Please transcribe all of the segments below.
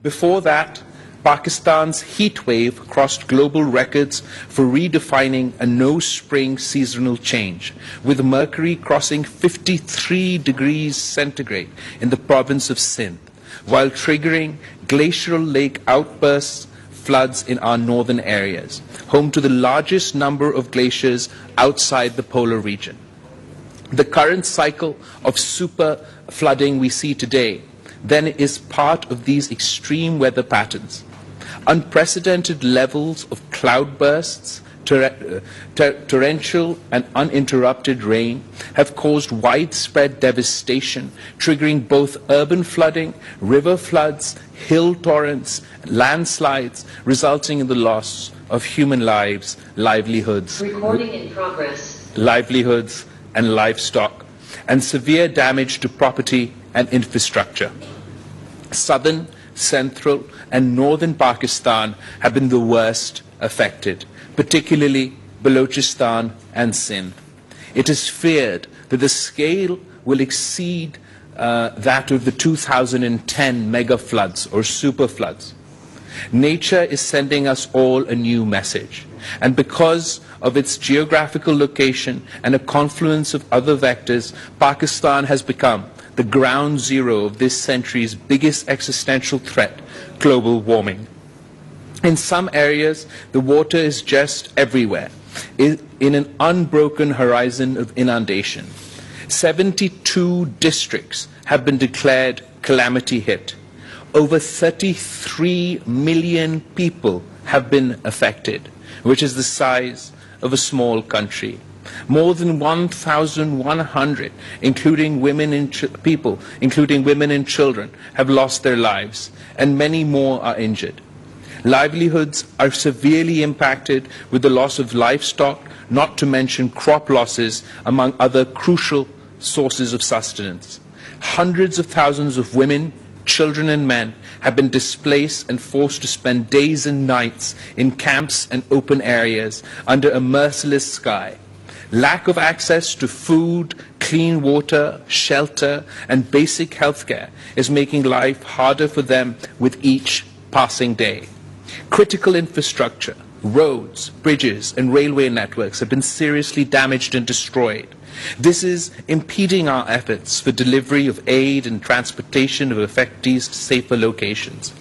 Before that, Pakistan's heat wave crossed global records for redefining a no-spring seasonal change, with mercury crossing 53 degrees centigrade in the province of Sindh, while triggering glacial lake outbursts, floods in our northern areas, home to the largest number of glaciers outside the polar region. The current cycle of super flooding we see today then is part of these extreme weather patterns. Unprecedented levels of cloudbursts, torrential and uninterrupted rain have caused widespread devastation, triggering both urban flooding, river floods, hill torrents, landslides, resulting in the loss of human lives, livelihoods, livelihoods and livestock, and severe damage to property and infrastructure. Southern, central, and northern Pakistan have been the worst affected, particularly Balochistan and Sindh. It is feared that the scale will exceed that of the 2010 mega floods or super floods. Nature is sending us all a new message, and because of its geographical location and a confluence of other vectors, Pakistan has become the ground zero of this century's biggest existential threat, global warming. In some areas, the water is just everywhere, in an unbroken horizon of inundation. 72 districts have been declared calamity hit. Over 33 million people have been affected, which is the size of a small country. More than 1,100, including women and children, have lost their lives, and many more are injured. Livelihoods are severely impacted with the loss of livestock, not to mention crop losses, among other crucial sources of sustenance. Hundreds of thousands of women, children and men have been displaced and forced to spend days and nights in camps and open areas under a merciless sky. Lack of access to food, clean water, shelter, and basic health care is making life harder for them with each passing day. Critical infrastructure, roads, bridges, and railway networks have been seriously damaged and destroyed. This is impeding our efforts for delivery of aid and transportation of affectees to safer locations.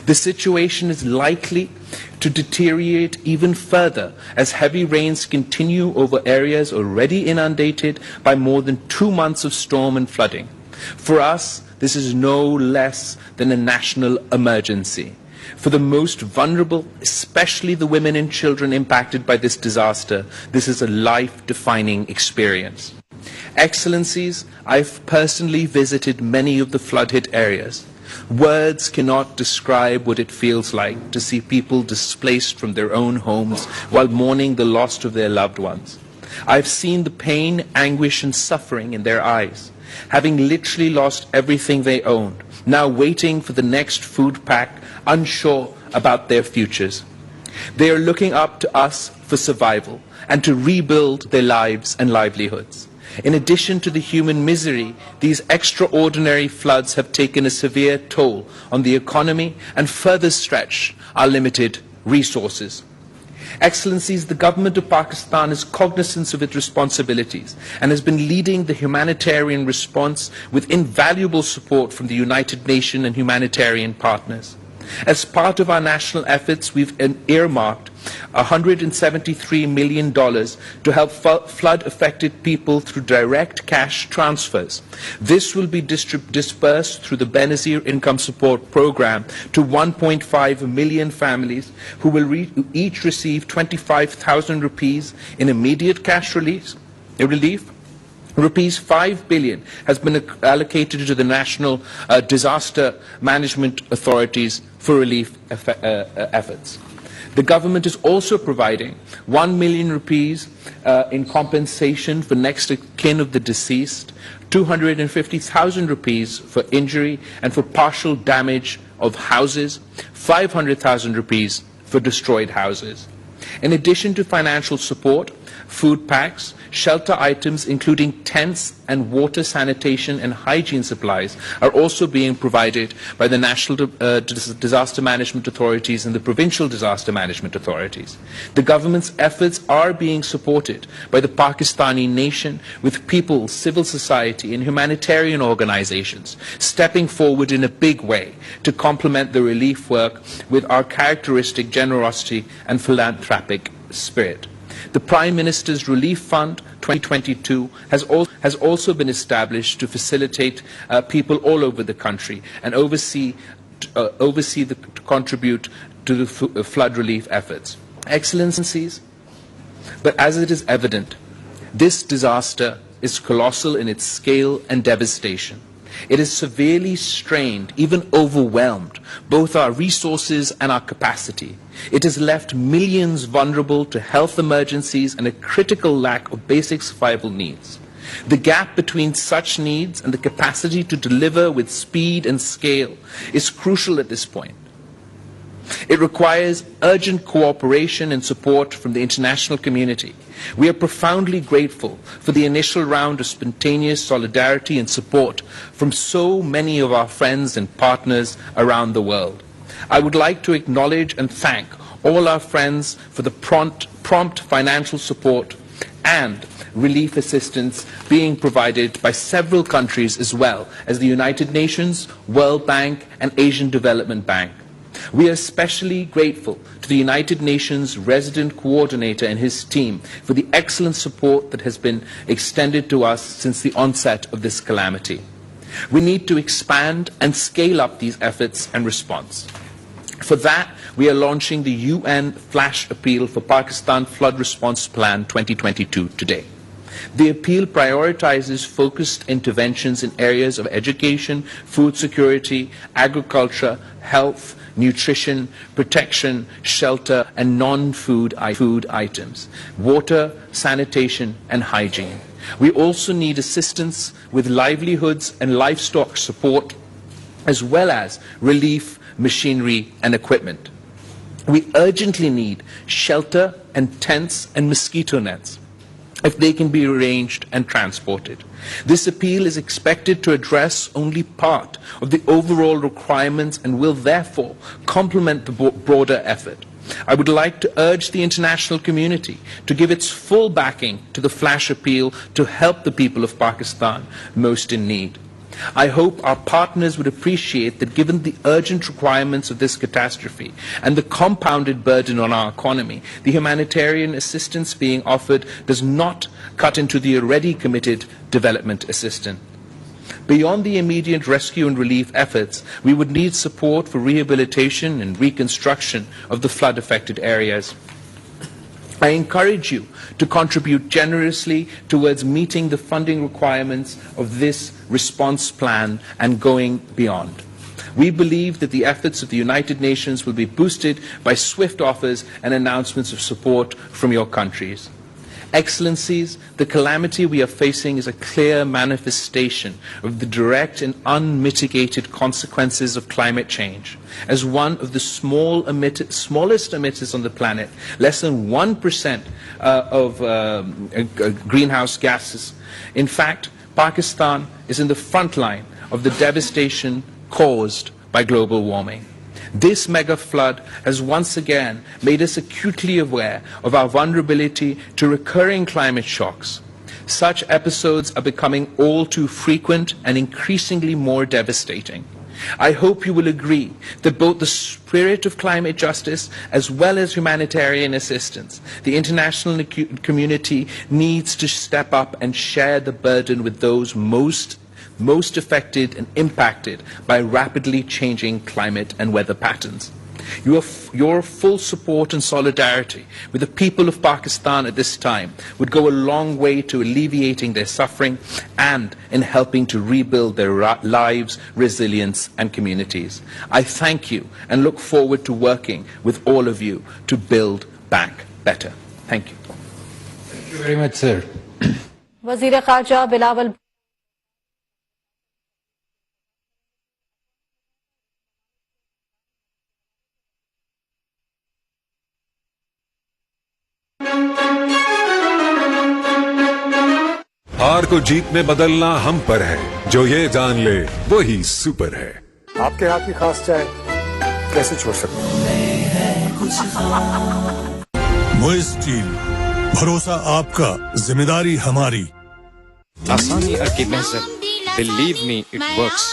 The situation is likely to deteriorate even further as heavy rains continue over areas already inundated by more than 2 months of storm and flooding. For us, this is no less than a national emergency. For the most vulnerable, especially the women and children impacted by this disaster, this is a life-defining experience. Excellencies, I've personally visited many of the flood-hit areas. Words cannot describe what it feels like to see people displaced from their own homes while mourning the loss of their loved ones. I've seen the pain, anguish, and suffering in their eyes, having literally lost everything they owned, now waiting for the next food pack, unsure about their futures. They are looking up to us for survival and to rebuild their lives and livelihoods. In addition to the human misery, these extraordinary floods have taken a severe toll on the economy and further stretched our limited resources. Excellencies, the government of Pakistan is cognizant of its responsibilities and has been leading the humanitarian response with invaluable support from the United Nations and humanitarian partners. As part of our national efforts, we've earmarked $173 million to help flood-affected people through direct cash transfers. This will be dispersed through the Benzene Income Support Program to 1.5 million families who will each receive 25,000 rupees in immediate cash relief. Rupees 5 billion has been allocated to the national disaster management authorities for relief efforts. The government is also providing 1 million rupees in compensation for next of kin of the deceased, 250,000 rupees for injury and for partial damage of houses, 500,000 rupees for destroyed houses. In addition to financial support, food packs, shelter items including tents and water, sanitation and hygiene supplies are also being provided by the national disaster management authorities and the provincial disaster management authorities. The government's efforts are being supported by the Pakistani nation, with people, civil society and humanitarian organizations stepping forward in a big way to complement the relief work with our characteristic generosity and philanthropic spirit. The Prime Minister's Relief Fund 2022 has also been established to facilitate people all over the country and to contribute to the flood relief efforts. Excellencies, but as it is evident, this disaster is colossal in its scale and devastation. It has severely strained, even overwhelmed, both our resources and our capacity. It has left millions vulnerable to health emergencies and a critical lack of basic survival needs. The gap between such needs and the capacity to deliver with speed and scale is crucial at this point. It requires urgent cooperation and support from the international community. We are profoundly grateful for the initial round of spontaneous solidarity and support from so many of our friends and partners around the world. I would like to acknowledge and thank all our friends for the prompt financial support and relief assistance being provided by several countries, as well as the United Nations, World Bank and Asian Development Bank. We are especially grateful to the United Nations resident coordinator and his team for the excellent support that has been extended to us since the onset of this calamity. We need to expand and scale up these efforts and response. For that, we are launching the UN Flash Appeal for Pakistan Flood Response Plan 2022 today. The appeal prioritizes focused interventions in areas of education, food security, agriculture, health, nutrition, protection, shelter, and non-food items, water, sanitation, and hygiene. We also need assistance with livelihoods and livestock support, as well as relief, machinery, and equipment. We urgently need shelter and tents and mosquito nets, if they can be arranged and transported. This appeal is expected to address only part of the overall requirements and will therefore complement the broader effort. I would like to urge the international community to give its full backing to the Flash Appeal to help the people of Pakistan most in need. I hope our partners would appreciate that given the urgent requirements of this catastrophe and the compounded burden on our economy, the humanitarian assistance being offered does not cut into the already committed development assistance. Beyond the immediate rescue and relief efforts, we would need support for rehabilitation and reconstruction of the flood-affected areas. I encourage you to contribute generously towards meeting the funding requirements of this response plan and going beyond. We believe that the efforts of the United Nations will be boosted by swift offers and announcements of support from your countries. Excellencies, the calamity we are facing is a clear manifestation of the direct and unmitigated consequences of climate change. As one of the smallest emitters on the planet, less than 1% of greenhouse gases. In fact, Pakistan is in the front line of the devastation caused by global warming. This mega flood has once again made us acutely aware of our vulnerability to recurring climate shocks. Such episodes are becoming all too frequent and increasingly more devastating. I hope you will agree that both the spirit of climate justice as well as humanitarian assistance, the international community needs to step up and share the burden with those most affected and impacted by rapidly changing climate and weather patterns. Your full support and solidarity with the people of Pakistan at this time would go a long way to alleviating their suffering and in helping to rebuild their lives, resilience and communities. I thank you and look forward to working with all of you to build back better. Thank you. Thank you very much, sir. Wazir Kharja Bilawal हार को जीत में बदलना हम पर है, जो ये जान ले वही सुपर है। आपके हाथ की खास चाय कैसे छोड़ सकते हैं? मुइज़ स्टील, भरोसा आपका, जिम्मेदारी हमारी। आसानी की महजब, believe me it works.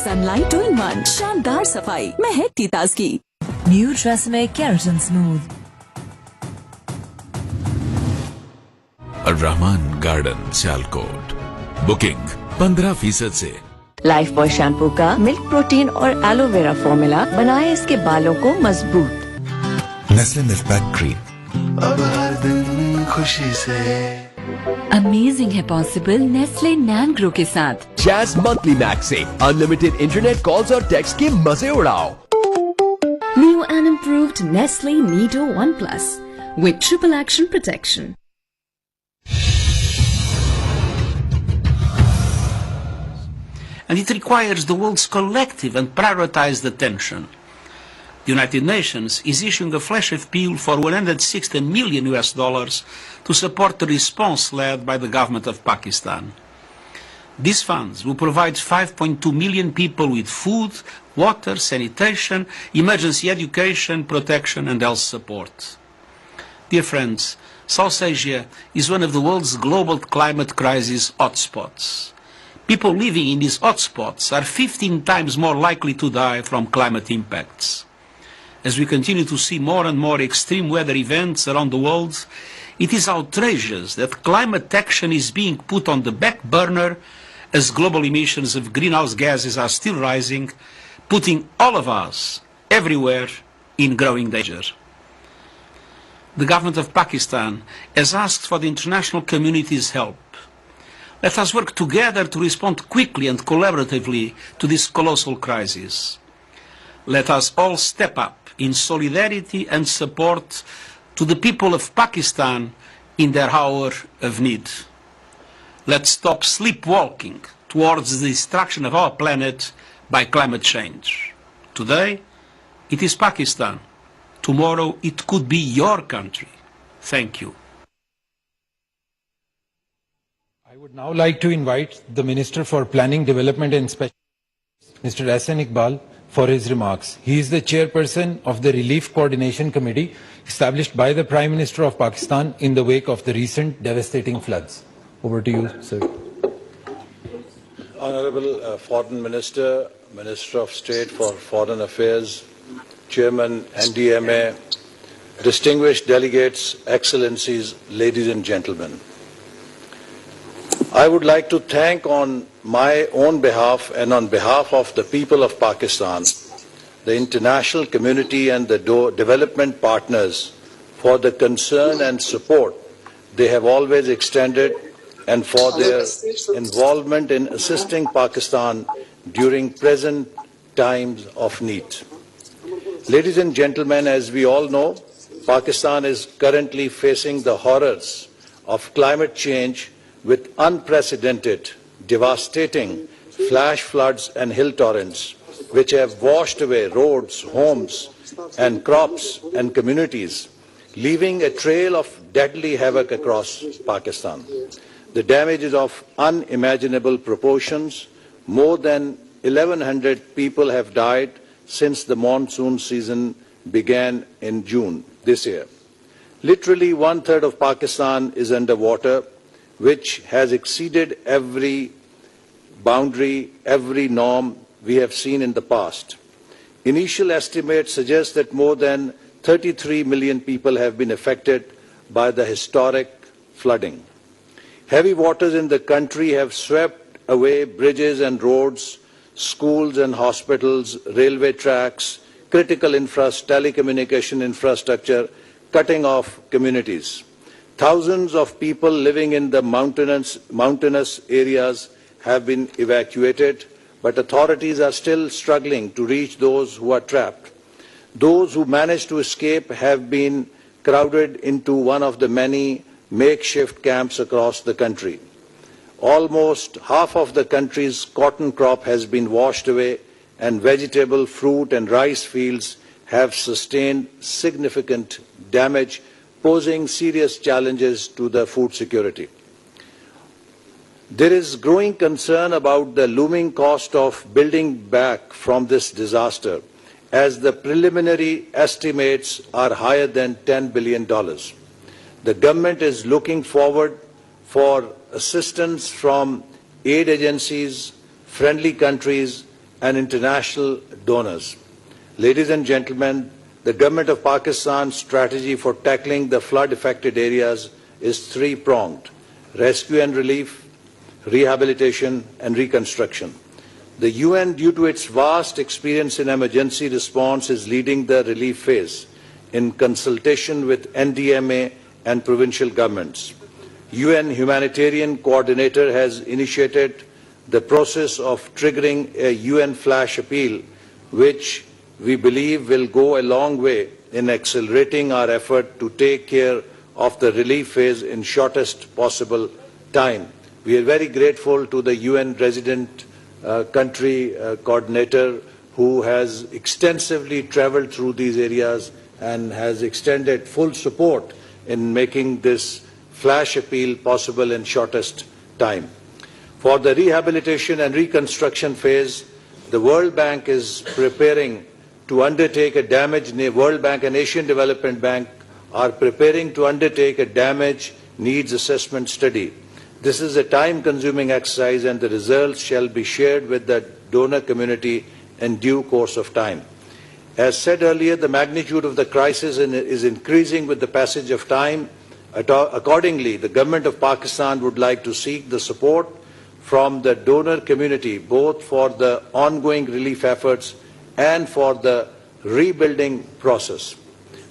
Sunlight 2-in-1, शानदार सफाई, महकती ताजगी। New TRESemme keratin smooth. Rahman garden Sialkot, booking 15% से। लाइफ बॉय शैम्पू का मिल्क प्रोटीन और एलोवेरा फॉर्मूला बनाए इसके बालों को मजबूत। नेस्ले मिल्क पैक क्रीम, अब हर दिन खुशी से। अमेजिंग है पॉसिबल नेस्ले नैन ग्रो के साथ। जैज मंथली मैक्स से अनलिमिटेड इंटरनेट कॉल्स और टेक्स्ट के मजे उड़ाओ। New and improved Nestle Nido One Plus with triple action protection. And it requires the world's collective and prioritized attention. The United Nations is issuing a flash appeal for $160 million to support the response led by the government of Pakistan. These funds will provide 5.2 million people with food, water, sanitation, emergency education, protection and health support. Dear friends, South Asia is one of the world's global climate crisis hotspots. People living in these hotspots are 15 times more likely to die from climate impacts. As we continue to see more and more extreme weather events around the world, it is outrageous that climate action is being put on the back burner as global emissions of greenhouse gases are still rising, putting all of us, everywhere, in growing danger. The government of Pakistan has asked for the international community's help. Let us work together to respond quickly and collaboratively to this colossal crisis. Let us all step up in solidarity and support to the people of Pakistan in their hour of need. Let's stop sleepwalking towards the destruction of our planet by climate change. Today, it is Pakistan. Tomorrow, it could be your country. Thank you. I would now like to invite the Minister for Planning, Development and Special, Mr. Ahsan Iqbal, for his remarks. He is the chairperson of the Relief Coordination Committee established by the Prime Minister of Pakistan in the wake of the recent devastating floods. Over to you, sir. Honorable Foreign Minister, Minister of State for Foreign Affairs, Chairman NDMA, distinguished delegates, Excellencies, ladies and gentlemen. I would like to thank on my own behalf and on behalf of the people of Pakistan, the international community and the development partners for the concern and support they have always extended and for their involvement in assisting Pakistan during present times of need. Ladies and gentlemen, as we all know, Pakistan is currently facing the horrors of climate change with unprecedented, devastating flash floods and hill torrents, which have washed away roads, homes, and crops and communities, leaving a trail of deadly havoc across Pakistan. The damage is of unimaginable proportions. More than 1,100 people have died since the monsoon season began in June this year. Literally 1/3 of Pakistan is underwater, which has exceeded every boundary, every norm we have seen in the past. Initial estimates suggest that more than 33 million people have been affected by the historic flooding. Heavy waters in the country have swept away bridges and roads, schools and hospitals, railway tracks, critical telecommunication infrastructure, cutting off communities. Thousands of people living in the mountainous areas have been evacuated, but authorities are still struggling to reach those who are trapped. Those who managed to escape have been crowded into one of the many makeshift camps across the country. Almost half of the country's cotton crop has been washed away, and vegetable, fruit and rice fields have sustained significant damage, posing serious challenges to the food security. There is growing concern about the looming cost of building back from this disaster, as the preliminary estimates are higher than $10 billion. The government is looking forward for assistance from aid agencies, friendly countries, and international donors. Ladies and gentlemen, the Government of Pakistan's strategy for tackling the flood-affected areas is three-pronged: rescue and relief, rehabilitation, and reconstruction. The UN, due to its vast experience in emergency response, is leading the relief phase in consultation with NDMA and provincial governments. UN Humanitarian Coordinator has initiated the process of triggering a UN flash appeal, which we believe will go a long way in accelerating our effort to take care of the relief phase in shortest possible time. We are very grateful to the UN resident country coordinator who has extensively traveled through these areas and has extended full support in making this flash appeal possible in shortest time. For the rehabilitation and reconstruction phase, the World Bank is preparing to undertake a World Bank and Asian Development Bank are preparing to undertake a damage needs assessment study. This is a time-consuming exercise, and the results shall be shared with the donor community in due course of time. As said earlier, the magnitude of the crisis is increasing with the passage of time. Accordingly, the Government of Pakistan would like to seek the support from the donor community, both for the ongoing relief efforts and for the rebuilding process.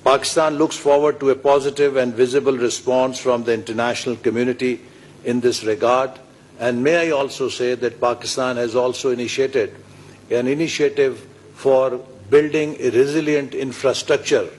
Pakistan looks forward to a positive and visible response from the international community in this regard. And may I also say that Pakistan has also initiated an initiative for building a resilient infrastructure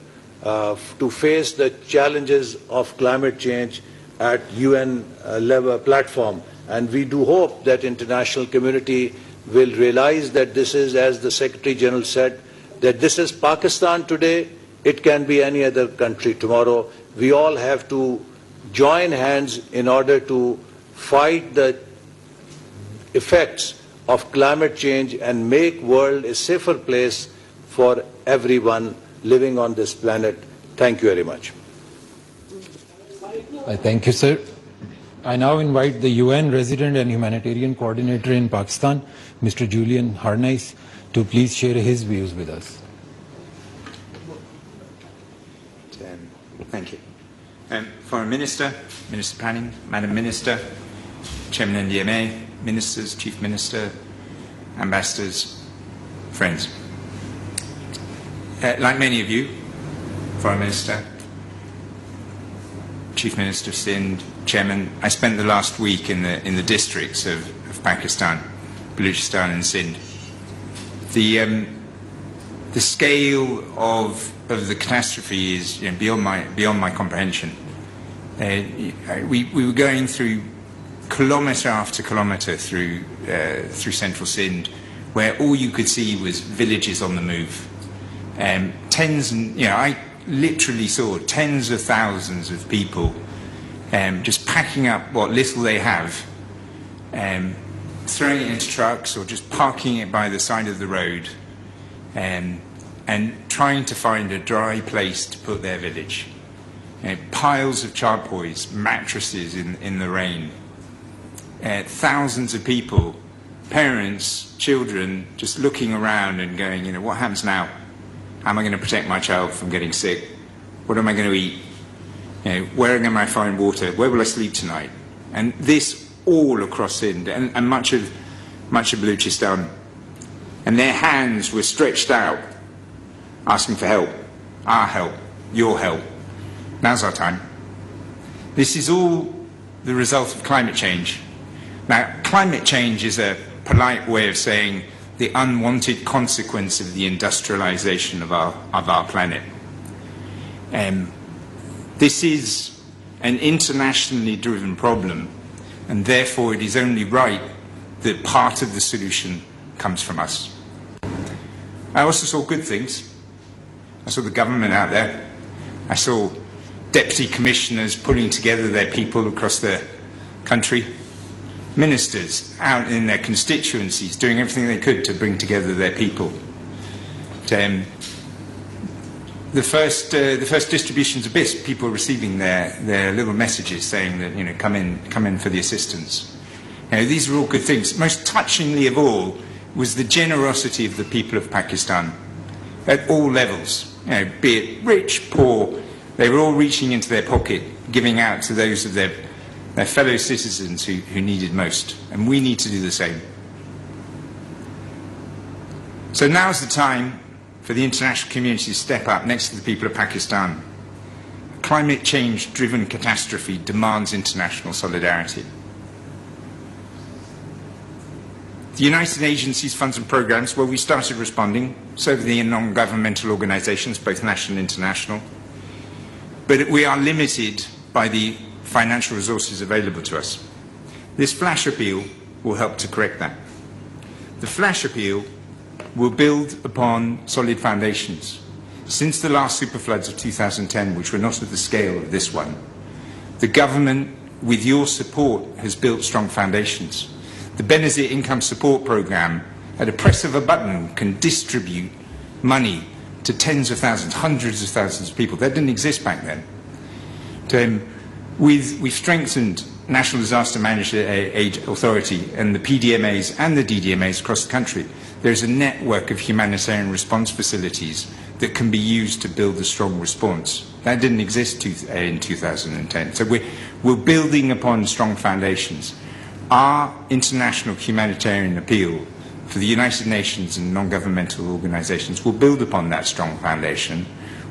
to face the challenges of climate change at UN level platform. And we do hope that international community will realize that this is, as the Secretary General said, that this is Pakistan today, it can be any other country tomorrow. We all have to join hands in order to fight the effects of climate change and make the world a safer place for everyone living on this planet. Thank you very much. I thank you, sir. I now invite the UN Resident and Humanitarian Coordinator in Pakistan, Mr. Julian Harnais, to please share his views with us. Thank you. Foreign Minister, Minister Panning, Madam Minister, Chairman NDMA, Ministers, Chief Minister, Ambassadors, friends. Like many of you, Foreign Minister, Chief Minister of Sindh, Chairman, I spent the last week in the districts of Pakistan, Baluchistan and Sindh. The scale of the catastrophe is beyond my comprehension. We were going through kilometre after kilometre through central Sindh, where all you could see was villages on the move. I literally saw tens of thousands of people just packing up what little they have, throwing it into trucks or just parking it by the side of the road, and trying to find a dry place to put their village. Piles of charpoys, mattresses in the rain. Thousands of people, parents, children, just looking around and going, what happens now? How am I going to protect my child from getting sick? What am I going to eat? Where am I find water? Where will I sleep tonight? And this all across Sindh and much of Baluchistan. And their hands were stretched out, asking for help, our help, your help. Now's our time. This is all the result of climate change. Now, climate change is a polite way of saying the unwanted consequence of the industrialization of our planet. This is an internationally driven problem, and therefore it is only right that part of the solution comes from us. I also saw good things. I saw the government out there. I saw deputy commissioners pulling together their people across the country. ministers out in their constituencies doing everything they could to bring together their people. The first distributions of bits, people receiving their little messages saying that, come in for the assistance. These are all good things. Most touchingly of all was the generosity of the people of Pakistan at all levels. Be it rich, poor, they were all reaching into their pocket, giving out to those of their fellow citizens who needed most. And we need to do the same. So now's the time for the international community to step up next to the people of Pakistan. Climate change-driven catastrophe demands international solidarity. The United agencies, funds and programs, well, we started responding, so have the non-governmental organizations, both national and international. But we are limited by the financial resources available to us. This flash appeal will help to correct that. The flash appeal will build upon solid foundations. Since the last superfloods of 2010, which were not of the scale of this one, the government, with your support, has built strong foundations. The Benzene Income Support Programme, at a press of a button, can distribute money to tens of thousands, hundreds of thousands of people. That didn't exist back then. We've strengthened National Disaster Management Authority and the PDMAs and the DDMAs across the country. There's a network of humanitarian response facilities that can be used to build a strong response. That didn't exist in 2010. So we're building upon strong foundations. Our international humanitarian appeal for the United Nations and non-governmental organizations will build upon that strong foundation.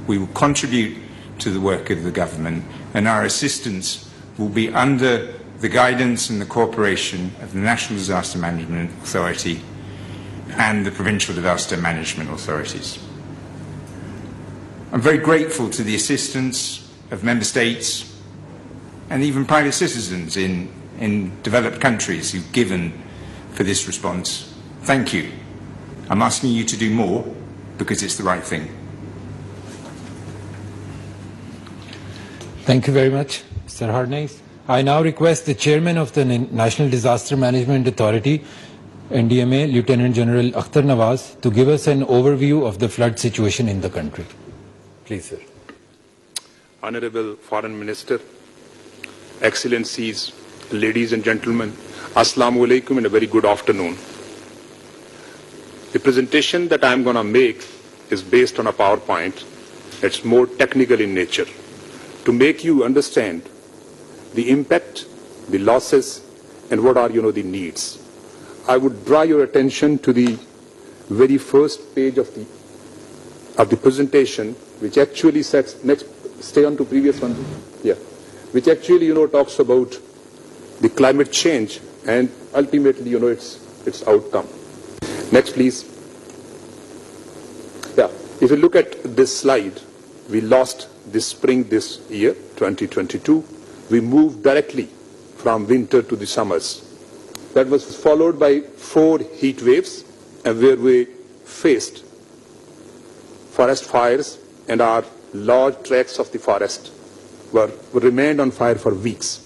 We will contribute to the work of the government, and our assistance will be under the guidance and the cooperation of the National Disaster Management Authority and the provincial disaster management authorities. I'm very grateful to the assistance of member states and even private citizens in developed countries who've given for this response. Thank you. I'm asking you to do more because it's the right thing. Thank you very much, Mr. Harnais. I now request the Chairman of the National Disaster Management Authority, NDMA, Lieutenant General Akhtar Nawaz, to give us an overview of the flood situation in the country. Please, sir. Honorable Foreign Minister, Excellencies, ladies and gentlemen, Assalamu alaikum and a very good afternoon. The presentation that I'm going to make is based on a PowerPoint. It's more technical in nature to make you understand the impact, the losses, and what are, the needs. I would draw your attention to the very first page of the presentation, which actually sets stay on to previous one, which actually, talks about the climate change and ultimately, its outcome. Next, please. If you look at this slide, we lost this spring this year, 2022. We moved directly from winter to the summers. That was followed by 4 heat waves, and where we faced forest fires, and our large tracts of the forest remained on fire for weeks.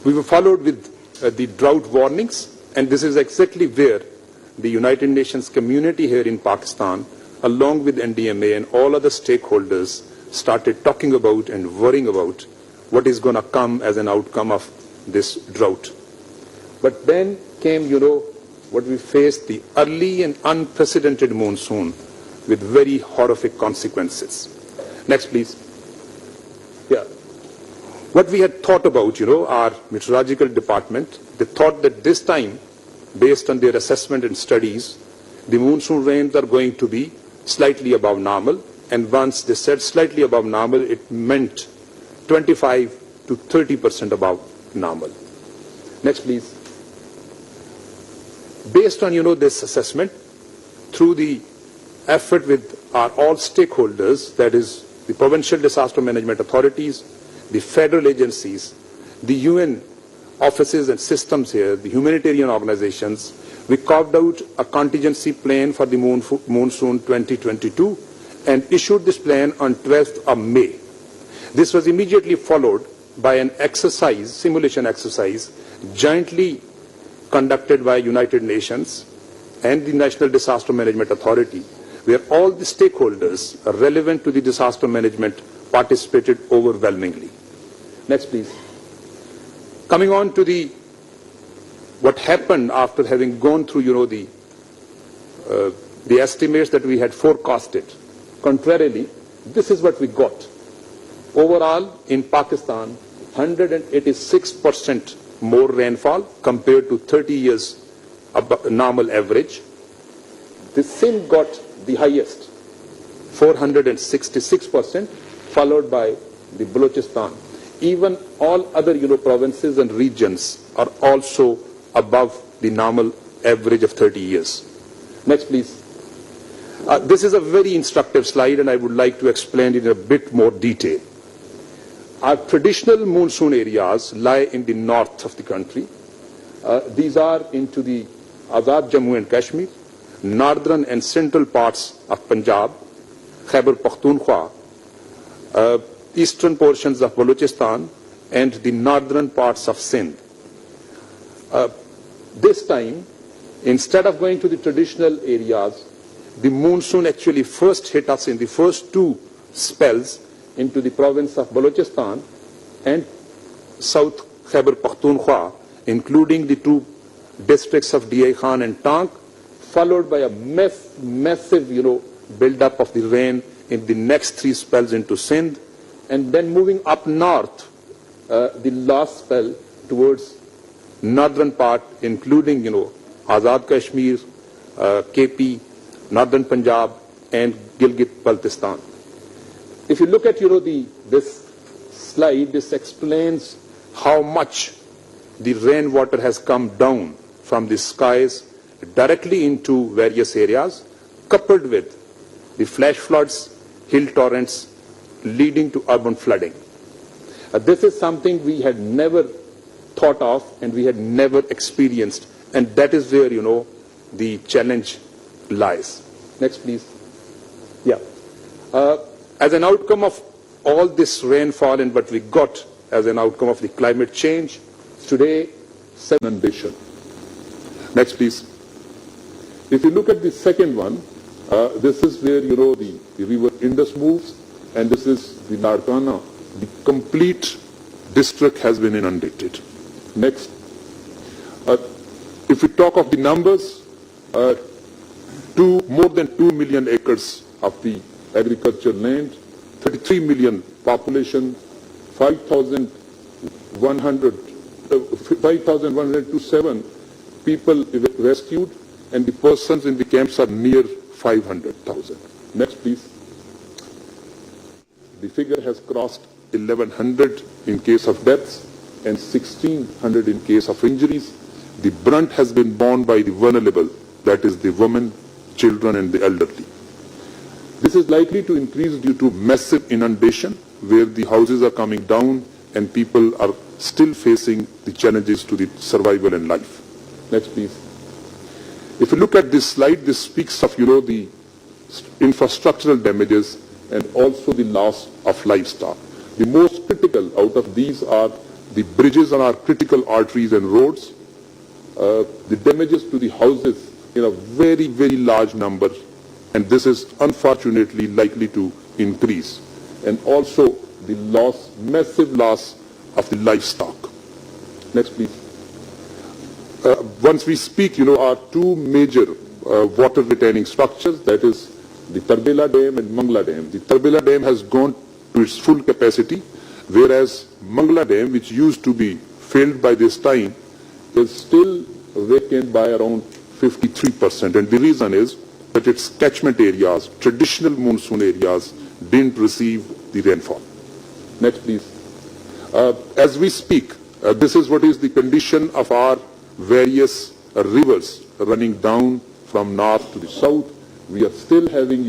We were followed with the drought warnings, and this is exactly where the United Nations community here in Pakistan, along with NDMA and all other stakeholders, started talking about and worrying about what is going to come as an outcome of this drought. But then came, what we faced, the early and unprecedented monsoon with very horrific consequences. Next, please. What we had thought about, our meteorological department, they thought that this time, based on their assessment and studies, the monsoon rains are going to be slightly above normal. And once they said slightly above normal, it meant 25 to 30% above normal. Next, please. Based on, this assessment, through the effort with our all stakeholders, that is the provincial disaster management authorities, the federal agencies, the UN offices and systems here, the humanitarian organizations, we carved out a contingency plan for the monsoon 2022 and issued this plan on 12th of May. This was immediately followed by an exercise, simulation exercise, jointly conducted by United Nations and the National Disaster Management Authority, where all the stakeholders relevant to the disaster management participated overwhelmingly. Next, please. Coming on to what happened after having gone through, the estimates that we had forecasted. Contrarily, this is what we got. Overall, in Pakistan, 186% more rainfall compared to 30 years normal average. The Sindh got the highest, 466%, followed by the Balochistan. Even all other provinces and regions are also above the normal average of 30 years. Next, please. This is a very instructive slide, and I would like to explain it in a bit more detail. Our traditional monsoon areas lie in the north of the country. These are into the Azad Jammu and Kashmir, northern and central parts of Punjab, Khyber Pakhtunkhwa, eastern portions of Balochistan, and the northern parts of Sindh. This time, instead of going to the traditional areas, the monsoon actually first hit us in the first two spells into the province of Balochistan and South Khyber Pakhtunkhwa, including the two districts of Diyai Khan and Tank, followed by a massive build-up of the rain in the next three spells into Sindh, and then moving up north, the last spell towards northern part, including Azad Kashmir, KP, northern Punjab, and Gilgit-Baltistan. If you look at this slide, this explains how much the rainwater has come down from the skies directly into various areas, coupled with the flash floods, hill torrents, leading to urban flooding. This is something we had never thought of and we had never experienced, and that is where the challenge lies. Next, please. Yeah. As an outcome of all this rainfall and what we got as an outcome of the climate change, today, inundation. Next, please. If you look at the second one, this is where the river Indus moves, and this is the Larkana. The complete district has been inundated. Next. If we talk of the numbers, more than 2 million acres of the agriculture land, 33 million population, 5,127 people rescued, and the persons in the camps are near 500,000. Next, please. The figure has crossed 1,100 in case of deaths and 1,600 in case of injuries. The brunt has been borne by the vulnerable, that is the women, children, and the elderly. This is likely to increase due to massive inundation, where the houses are coming down and people are still facing the challenges to the survival and life. Next, please. If you look at this slide, this speaks of the infrastructural damages and also the loss of livestock. The most critical out of these are the bridges on our critical arteries and roads, the damages to the houses in a very, very large number, and this is unfortunately likely to increase, and also the massive loss of the livestock. Next, please. Once we speak, our two major water retaining structures, that is the Tarbela Dam and Mangla Dam. The Tarbela Dam has gone to its full capacity, whereas Mangla Dam, which used to be filled by this time, is still vacant by around 53%. And the reason is that its catchment areas, traditional monsoon areas, didn't receive the rainfall. Next, please. As we speak, this is what is the condition of our various rivers running down from north to the south. We are still having,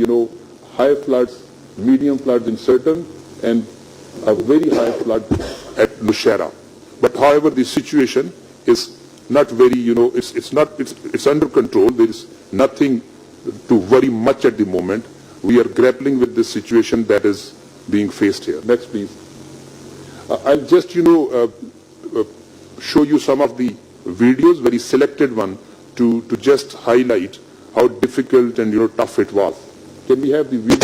high floods, medium floods in certain, and a very high flood at Lushera. But however, the situation is not very, it's under control. There is nothing to worry much at the moment. We are grappling with this situation that is being faced here. Next, please. I'll just, show you some of the videos, very selected one, to just highlight how difficult and, tough it was. Can we have the video?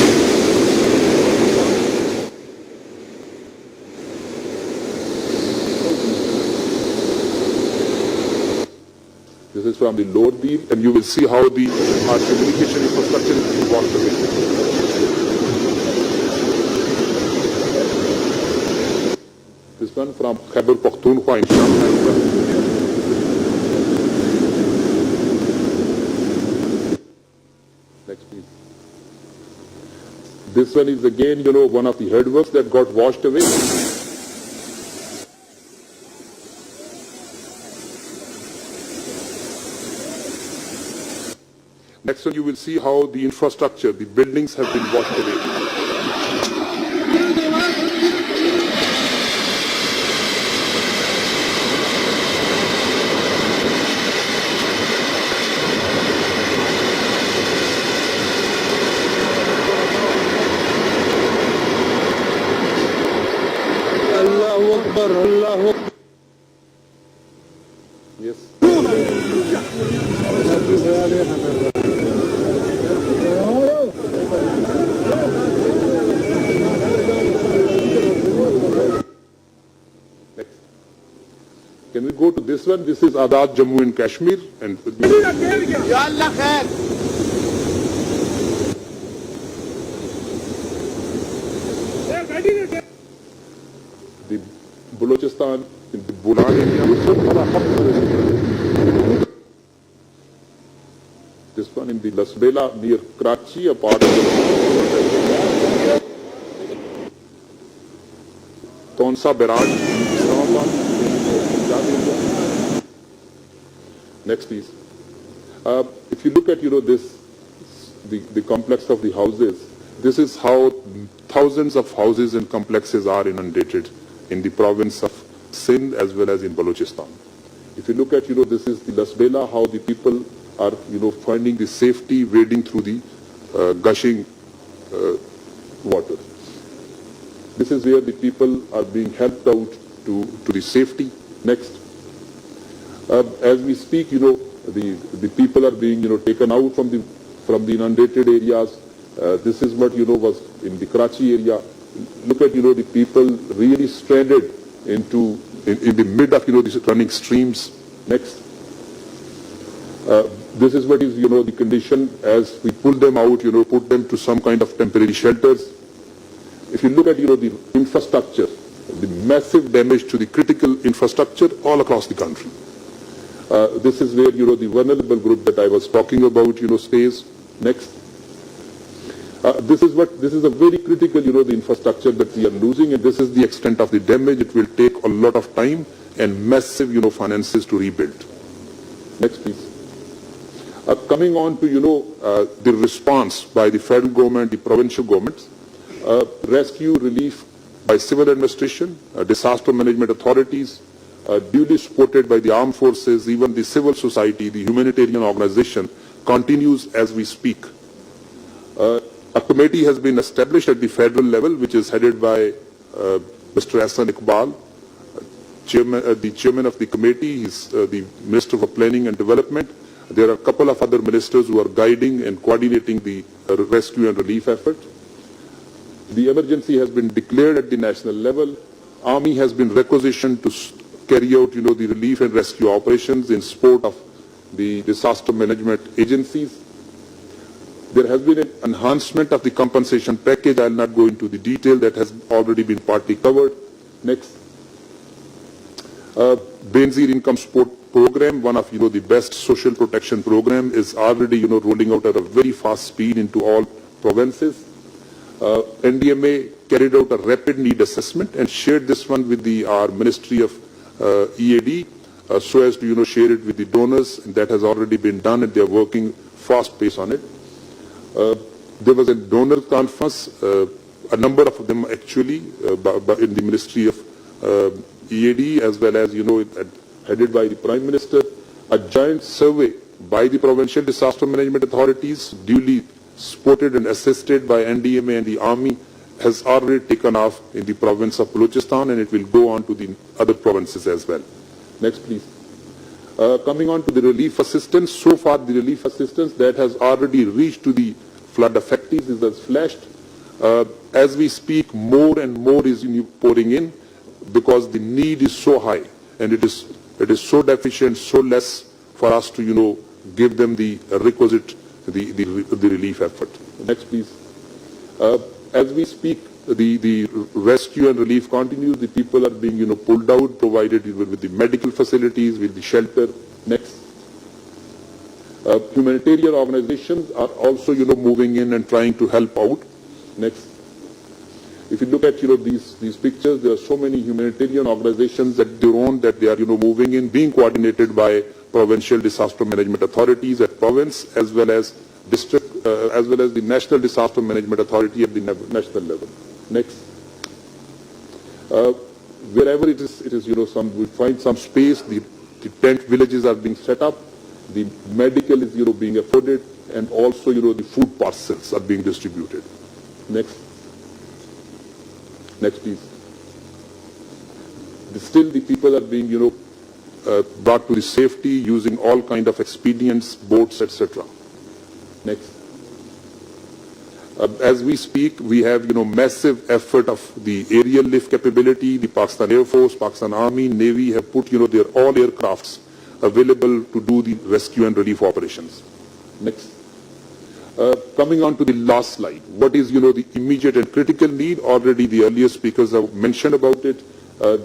This is from the load beam, and you will see how our communication infrastructure is being washed away. This one from Khyber Pakhtunkhwa in Shanghai. Next, please. This one is again, one of the headworks that got washed away. Next one, you will see how the infrastructure, the buildings have been washed away. Allahu Akbar, Allahu Akbar. Yes. Can we go to this one? This is Azad Jammu and Kashmir. And the Balochistan in the Bolan area. This one in the Lasbela near Karachi, a part of the Tonsa Barrage, Islamabad. Next, please. If you look at the complex of the houses, this is how thousands of houses and complexes are inundated in the province of Sindh as well as in Balochistan. If you look at this is the Lasbela, how the people are finding the safety wading through the gushing water. This is where the people are being helped out to the safety. Next. As we speak, the people are being taken out from the inundated areas. This is what was in the Karachi area. Look at the people really stranded in the mid of these running streams. Next. This is what is the condition as we pull them out, put them to some kind of temporary shelters. If you look at the infrastructure, the massive damage to the critical infrastructure all across the country. This is where the vulnerable group that I was talking about stays. Next. This is a very critical the infrastructure that we are losing, and this is the extent of the damage. It will take a lot of time and massive finances to rebuild. Next, please. Coming on to the response by the federal government, the provincial governments, rescue relief by civil administration, disaster management authorities, duly supported by the armed forces, even the civil society, the humanitarian organization continues as we speak. A committee has been established at the federal level, which is headed by Mr. Hassan Iqbal, the chairman of the committee. He's the Minister for Planning and Development. There are a couple of other ministers who are guiding and coordinating the rescue and relief effort. The emergency has been declared at the national level. Army has been requisitioned to carry out, the relief and rescue operations in support of the disaster management agencies. There has been an enhancement of the compensation package. I will not go into the detail. That has already been partly covered. Next. Benzene income support program, one of the best social protection program, is already rolling out at a very fast speed into all provinces. NDMA carried out a rapid need assessment and shared this one with our Ministry of EAD so as to share it with the donors, and that has already been done and they are working fast pace on it. There was a donor conference, a number of them actually in the Ministry of EAD as well as headed by the Prime Minister. A joint survey by the provincial disaster management authorities, duly supported and assisted by NDMA and the Army, has already taken off in the province of Balochistan, and it will go on to the other provinces as well. Next, please. Coming on to the relief assistance, so far the relief assistance that has already reached to the flood affectees is as flashed. As we speak, more and more is pouring in because the need is so high and it is so deficient, so less for us to give them the requisite the relief effort. Next, please. As we speak, the rescue and relief continues. The people are being pulled out, provided with the medical facilities, with the shelter. Next. Humanitarian organizations are also moving in and trying to help out. Next. If you look at these pictures, there are so many humanitarian organizations that they are moving in, being coordinated by provincial disaster management authorities at province as well as district, as well as the National Disaster Management Authority at the national level. Next. Wherever it is we find some space, the tent villages are being set up, the medical is being afforded, and also the food parcels are being distributed. Next. Next, please. Still, the people are being brought to the safety using all kind of expedients, boats, etc. Next. As we speak, we have massive effort of the aerial lift capability. The Pakistan Air Force, Pakistan Army, Navy have put their all aircrafts available to do the rescue and relief operations. Next. Coming on to the last slide, what is the immediate and critical need? Already the earlier speakers have mentioned about it.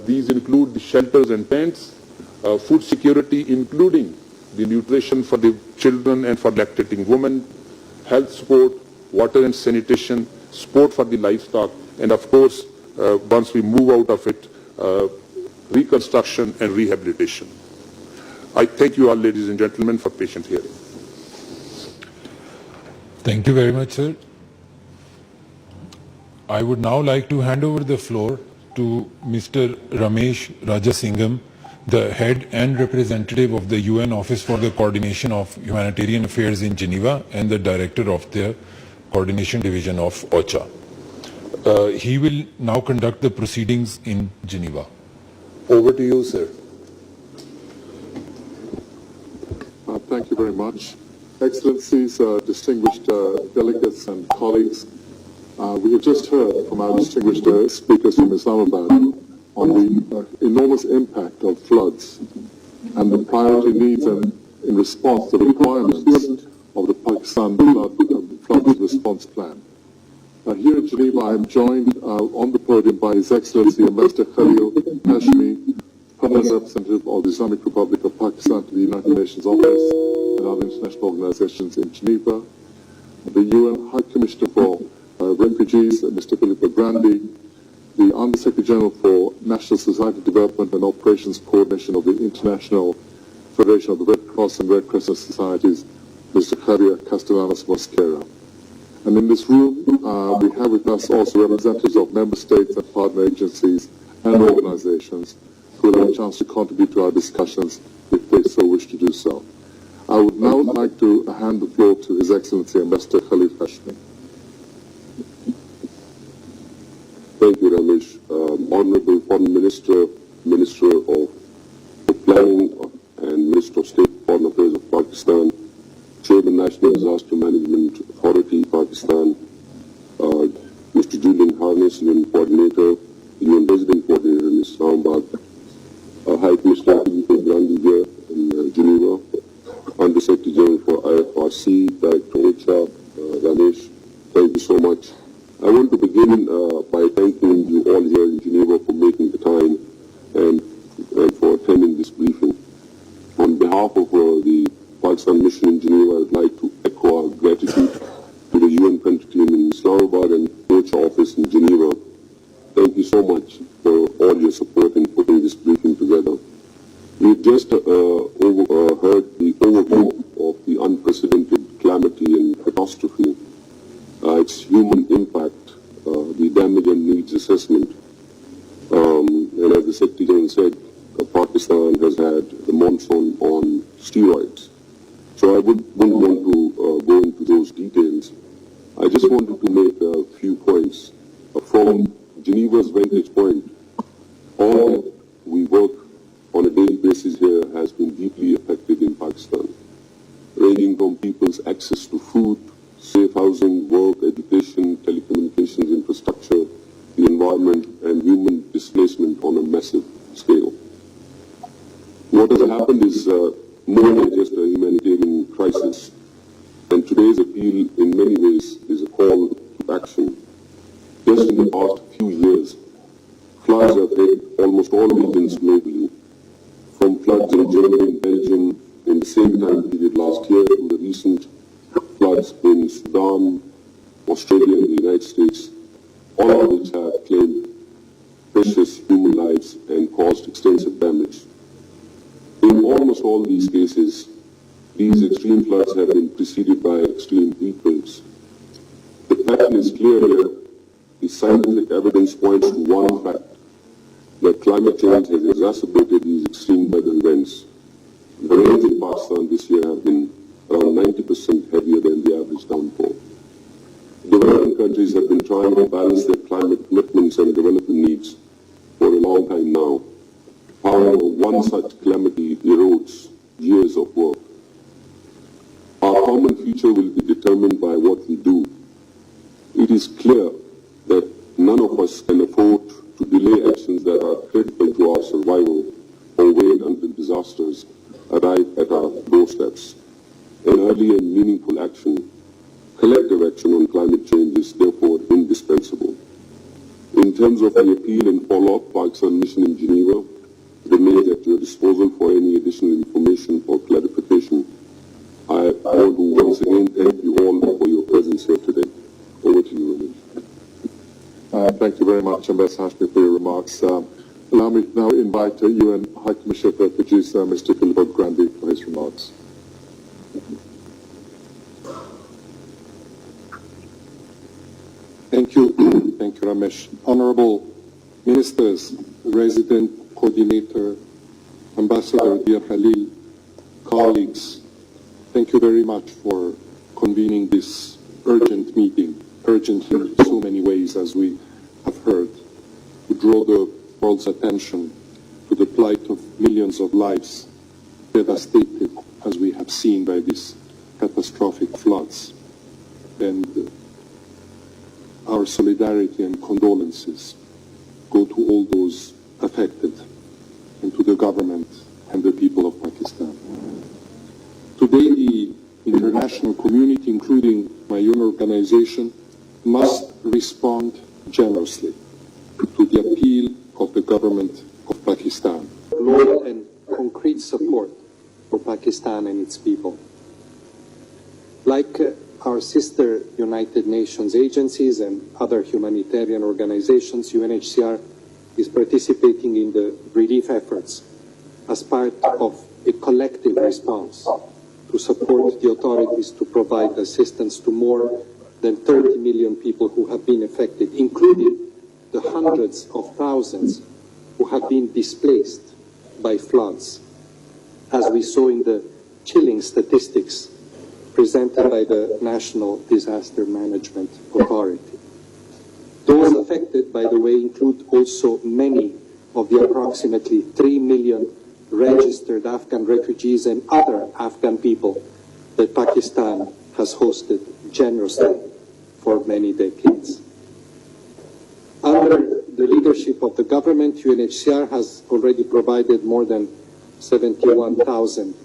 These include the shelters and tents, food security, including the nutrition for the children and for lactating women, health support, water and sanitation, support for the livestock, and of course, once we move out of it, reconstruction and rehabilitation. I thank you all, ladies and gentlemen, for patient hearing. Thank you very much, sir. I would now like to hand over the floor to Mr. Ramesh Rajasingham, the head and representative of the UN Office for the Coordination of Humanitarian Affairs in Geneva and the director of the Coordination Division of OCHA. He will now conduct the proceedings in Geneva. Over to you, sir. Thank you very much. Excellencies, distinguished delegates and colleagues, we have just heard from our distinguished speakers from Islamabad on the enormous impact of floods and the priority needs and in response to the requirements of the Pakistan flood response plan. Here in Geneva, I am joined on the podium by His Excellency Ambassador Khalil Hashmi, Permanent Representative of the Islamic Republic of Pakistan to the United Nations Office and other international organizations in Geneva, the UN High Commissioner for Refugees, Mr. Filippo Grandi, the Under-Secretary General for National Society Development and Operations Coordination of the International Federation of the Red Cross and Red Crescent Societies, Mr. Javier Castellanos Mosquera. And in this room, we have with us also representatives of member states and partner agencies and organizations who will have a chance to contribute to our discussions if they so wish to do so. I would now like to hand the floor to His Excellency Ambassador Khalil Hashmi. Thank you, Ramesh. Honorable Foreign Minister, Minister of Planning and Minister of State Foreign Affairs of Pakistan, Chairman National Disaster Management Authority, Pakistan, Mr. Julian Harness, UN Coordinator, UN Resident Coordinator in Islamabad, High Commissioner Filippo Grandi here in Geneva, Under Secretary General for IFRC, Director OCHA, Ramesh, thank you so much. I want to begin by thanking you all here in Geneva for making the time and for attending this briefing. On behalf of the Pakistan mission in Geneva, I would like to echo our gratitude to the UN country team in Islamabad and OCHA office in Geneva. Thank you so much for all your support in putting this briefing together. We've just heard the overview of the unprecedented calamity and catastrophe, its human impact, the damage and needs assessment. And as the Secretary General said, Pakistan has had the monsoon on steroids. So I wouldn't want to go into those details. I just wanted to make a few points. From Geneva's vantage point, all that we work on a daily basis here has been deeply affected in Pakistan, ranging from people's access to food, safe housing, work, education, telecommunications infrastructure, the environment, and human displacement on a massive scale. What has happened is more than just a humanitarian crisis, and today's appeal in many ways is a call to action. Just in the past few years, floods have hit almost all regions globally, from floods in Germany and Belgium in the same time period last year to the recent floods in Sudan, Australia and the United States, all of which have claimed precious human lives and caused extensive damage. In almost all these cases, these extreme floods have been preceded by extreme heat waves. The pattern is clear here. The scientific evidence points to one fact, that climate change has exacerbated these extreme weather events. The rains in Pakistan this year have been around 90% heavier than the average downpour. Developing countries have been trying to balance their climate commitments and development needs for a long time now. However, one such calamity erodes years of work. Our common future will be determined by what we do. It is clear that none of us can afford to delay actions that are critical to our survival or wait until disasters arrive at our doorsteps. An early and meaningful action, collective action on climate change is therefore indispensable. In terms of the appeal and follow-up, Pakistan mission in Geneva remains at your disposal for any additional information or clarification. I want to once again thank you all for your presence here today. Over to you, Ramesh. Thank you very much, Ambassador Hashmi, for your remarks. Allow me to now invite UN High Commissioner for Refugees, Mr. Philip Grandi, for his remarks. Thank you. Thank you, Ramesh. Honorable Ministers, Resident Coordinator, Ambassador Dear Khalil, colleagues, thank you very much for convening this urgent meeting, urgent in so many ways, as we have heard, to draw the world's attention to the plight of millions of lives devastated, as we have seen, by these catastrophic floods. And our solidarity and condolences go to all those affected and to the government and the people of Pakistan. Today, the international community, including my own organization, must respond generously to the appeal of the government of Pakistan. Global and concrete support for Pakistan and its people. Like our sister United Nations agencies and other humanitarian organizations, UNHCR is participating in the relief efforts as part of a collective response to support the authorities to provide assistance to more than 30 million people who have been affected, including the hundreds of thousands who have been displaced by floods, as we saw in the chilling statistics presented by the National Disaster Management Authority. Those affected, by the way, include also many of the approximately 3 million registered Afghan refugees and other Afghan people that Pakistan has hosted generously for many decades. Under the leadership of the government, UNHCR has already provided more than 71,000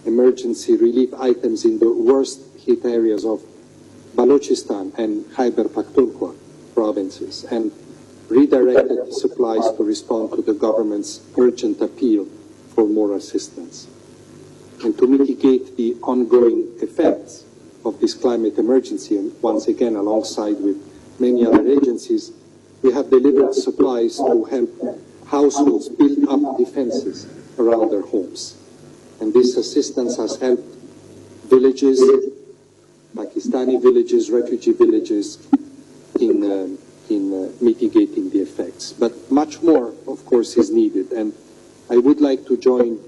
emergency relief items in the worst hit areas of Balochistan and Khyber Pakhtunkhwa provinces, and redirected supplies to respond to the government's urgent appeal for more assistance. And to mitigate the ongoing effects of this climate emergency, and once again alongside with many other agencies, we have delivered supplies to help households build up defenses around their homes. And this assistance has helped villages, Pakistani villages, refugee villages, in mitigating the effects. But much more, of course, is needed. And I would like to join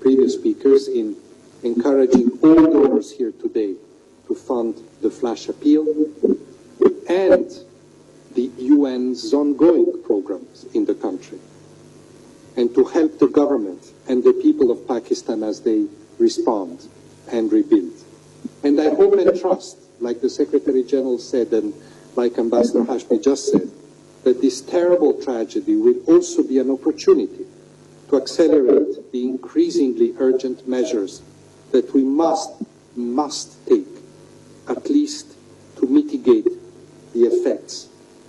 previous speakers in encouraging all donors here today to fund the flash appeal and the UN's ongoing programs in the country and to help the government and the people of Pakistan as they respond and rebuild. And I hope and trust, like the Secretary General said and like Ambassador Hashmi just said, that this terrible tragedy will also be an opportunity to accelerate the increasingly urgent measures that we must take, at least to mitigate the effects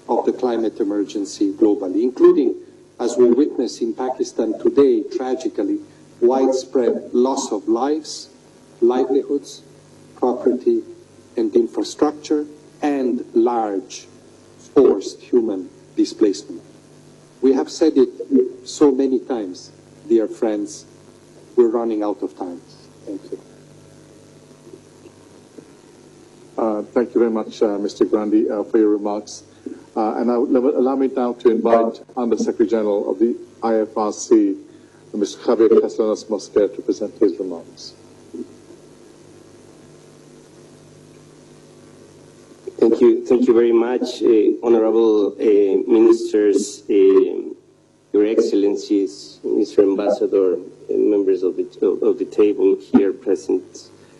of the climate emergency globally, including, as we witness in Pakistan today, tragically, widespread loss of lives, livelihoods, property and infrastructure, and large forced human displacement. We have said it so many times, dear friends, we're running out of time. Thank you. Thank you very much, Mr. Grandi, for your remarks. And allow me now to invite Under Secretary General of the IFRC, Mr. Javier Castellanos Mosquera, to present his remarks. Thank you very much, honorable ministers, your excellencies, Mr. Ambassador, members of the table here present,